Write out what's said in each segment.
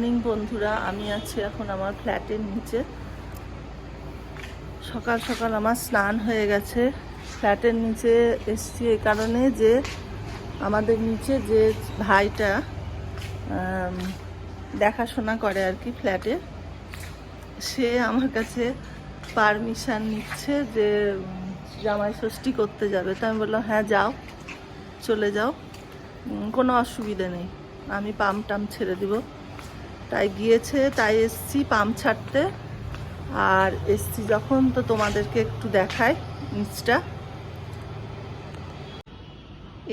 Morning বন্ধুরা, আমি আছি এখন আমার ফ্ল্যাটের নিচে। সকাল সকাল আমার স্নান হয়ে গেছে। ফ্ল্যাটের নিচে এসছি এই কারণে যে আমাদের নিচে যে ভাইটা দেখাশোনা করে আর কি ফ্ল্যাটে, সে আমার কাছে পারমিশন নিচ্ছে যে জামাই ষষ্ঠী করতে যাবে। তো আমি বললাম হ্যাঁ যাও, চলে যাও, কোনো অসুবিধে নেই, আমি পাম্প টাম ছেড়ে দিব। তাই গিয়েছে, তাই এসছি পাম্প ছাড়তে। আর এসছি যখন, তো তোমাদেরকে একটু দেখাই নিচটা।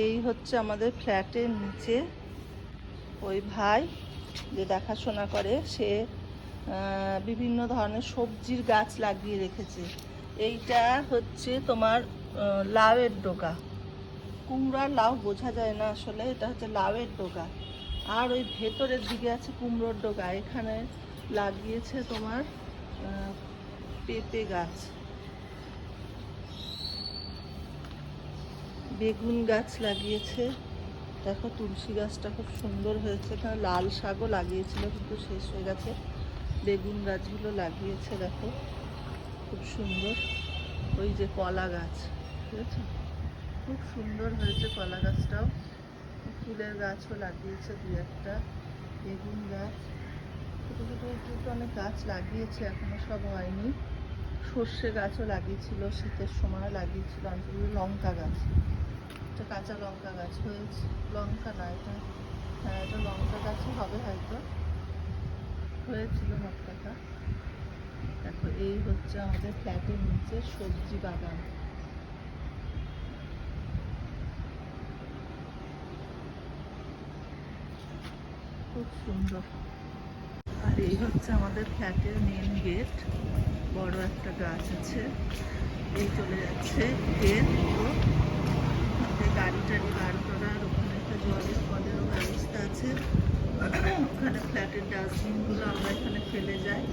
এই হচ্ছে আমাদের ফ্ল্যাটের নিচে ওই ভাই যে দেখাশোনা করে, সে বিভিন্ন ধরনের সবজির গাছ লাগিয়ে রেখেছে। এইটা হচ্ছে তোমার লাউয়ের ডগা, কুমড়ার লাউ বোঝা যায় না আসলে, এটা হচ্ছে লাউয়ের ডগা। আর ওই ভেতরের দিকে আছে কুমড়োর ডগা। এখানে লাগিয়েছে তোমার পেঁপে গাছ, বেগুন গাছ লাগিয়েছে। দেখো তুলসী গাছটা খুব সুন্দর হয়েছে। এখানে লাল শাকও লাগিয়েছিল কিন্তু শেষ হয়ে গেছে। বেগুন গাছগুলো লাগিয়েছে, দেখো খুব সুন্দর। ওই যে কলা গাছ, ঠিক আছে, খুব সুন্দর হয়েছে কলা গাছটাও। ফুলের গাছও লাগিয়েছে দু একটা, বেগুন গাছ, ছোটো ছোটো ছোটো অনেক গাছ লাগিয়েছে, এখনো সব হয়নি। সর্ষে গাছও লাগিয়েছিল, শীতের সময় লাগিয়েছিল। লঙ্কা গাছ, এটা কাঁচা লঙ্কা গাছ হয়েছে, লঙ্কা না এটা, হ্যাঁ এটা লঙ্কা গাছই হবে হয়তো, হয়েছিল মোট কথা। দেখো এই হচ্ছে আমাদের ফ্ল্যাটের নিচে সবজি বাগান। খুব সুন্দর। আর এই হচ্ছে আমাদের ফ্ল্যাটের মেন গেট, বড় একটা গাছ আছে, এই চলে যাচ্ছে গেট। গাড়ি টাড়ি বার করার, ওখানে একটা জলের কলেরও ব্যবস্থা আছে। ওখানে ফ্ল্যাটের ডাস্টবিনগুলো আমরা এখানে ফেলে যাই।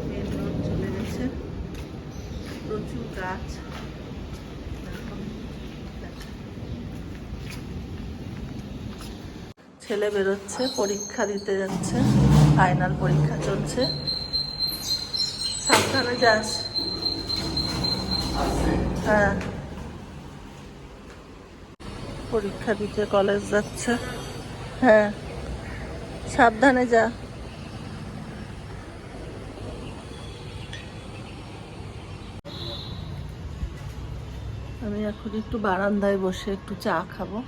মেন রোড চলে গেছে, প্রচুর গাছ। ছেলে বেরোচ্ছে, পরীক্ষা দিতে যাচ্ছে, ফাইনাল পরীক্ষা চলছে। সাবধানে যাস। হ্যাঁ, পরীক্ষা দিতে কলেজ যাচ্ছে। হ্যাঁ, সাবধানে যা। আমি এখন একটু বারান্দায় বসে একটু চা খাবো।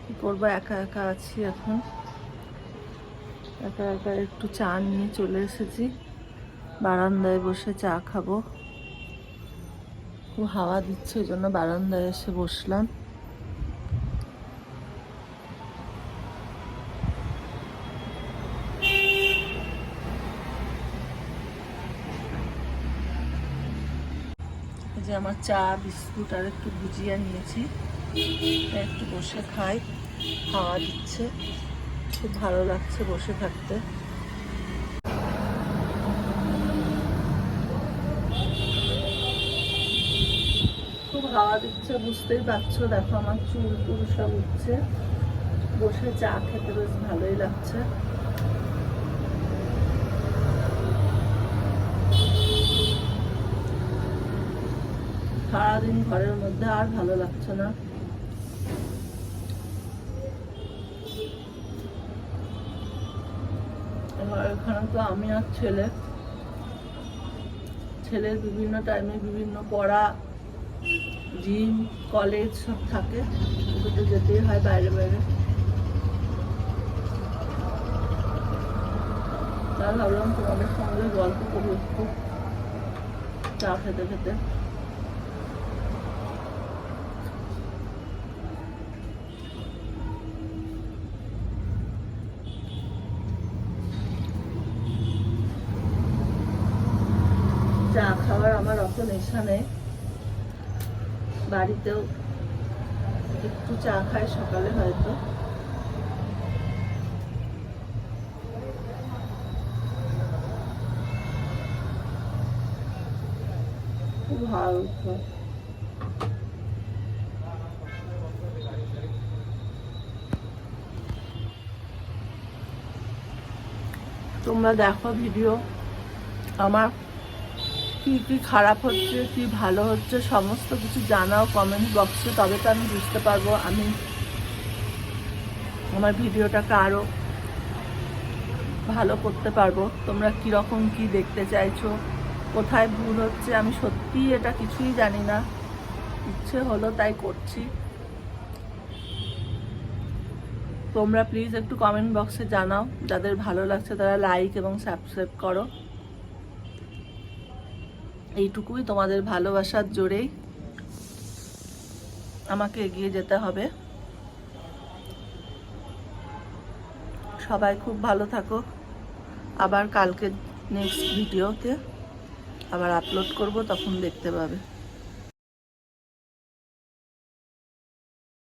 কি করবো, একা একা আছি এখন, একা একা একটু চা নিয়ে চলে এসেছি। বারান্দায় বসে চা খাবো, খুব হাওয়া দিচ্ছে, ওই জন্য বারান্দায় এসে বসলাম। যে আমার চা বিস্কুট আর একটু ভুজিয়া নিয়েছি, একটু বসে খাই, হাওয়া দিচ্ছে, খুব ভালো লাগছে বসে থাকতে। খুব হাওয়া দিচ্ছে, বুঝতেই পারছো। দেখো আমার চুল টুল সব উঠছে, বসে চা খেতে বেশ ভালোই লাগছে। সারাদিন ঘরের মধ্যে আর ভালো লাগছে না। এখানে তো আমি আর ছেলের বিভিন্ন টাইমে বিভিন্ন পড়া, জিম, কলেজ সব থাকে, ওগুলোতে যেতেই হয় বাইরে বাইরে। তাই ভাবলাম তোমাদের সঙ্গে গল্প করি একটু চা খেতে খেতে। চা খাওয়ার আমার অত নেশা নেই, বাড়িতেও একটু চা খাই সকালে হয়তো। খুব ভালো। তোমরা দেখো ভিডিও, আমার কি কি খারাপ হচ্ছে কি ভালো হচ্ছে সমস্ত কিছু জানাও কমেন্ট বক্সে, তবে তো আমি বুঝতে পারবো আমি আমার ভিডিওটাকে আরও ভালো করতে পারবো। তোমরা কীরকম কি দেখতে চাইছো, কোথায় ভুল হচ্ছে, আমি সত্যিই এটা কিছুই জানি না, ইচ্ছে হলো তাই করছি। তোমরা প্লিজ একটু কমেন্ট বক্সে জানাও, যাদের ভালো লাগছে তারা লাইক এবং সাবস্ক্রাইব করো। এইটুকুই, তোমাদের ভালোবাসার জোরেই আমাকে এগিয়ে যেতে হবে। সবাই খুব ভালো থাকো। আবার কালকে নেক্সট ভিডিওতে আবার আপলোড করব, তখন দেখতে পাবে।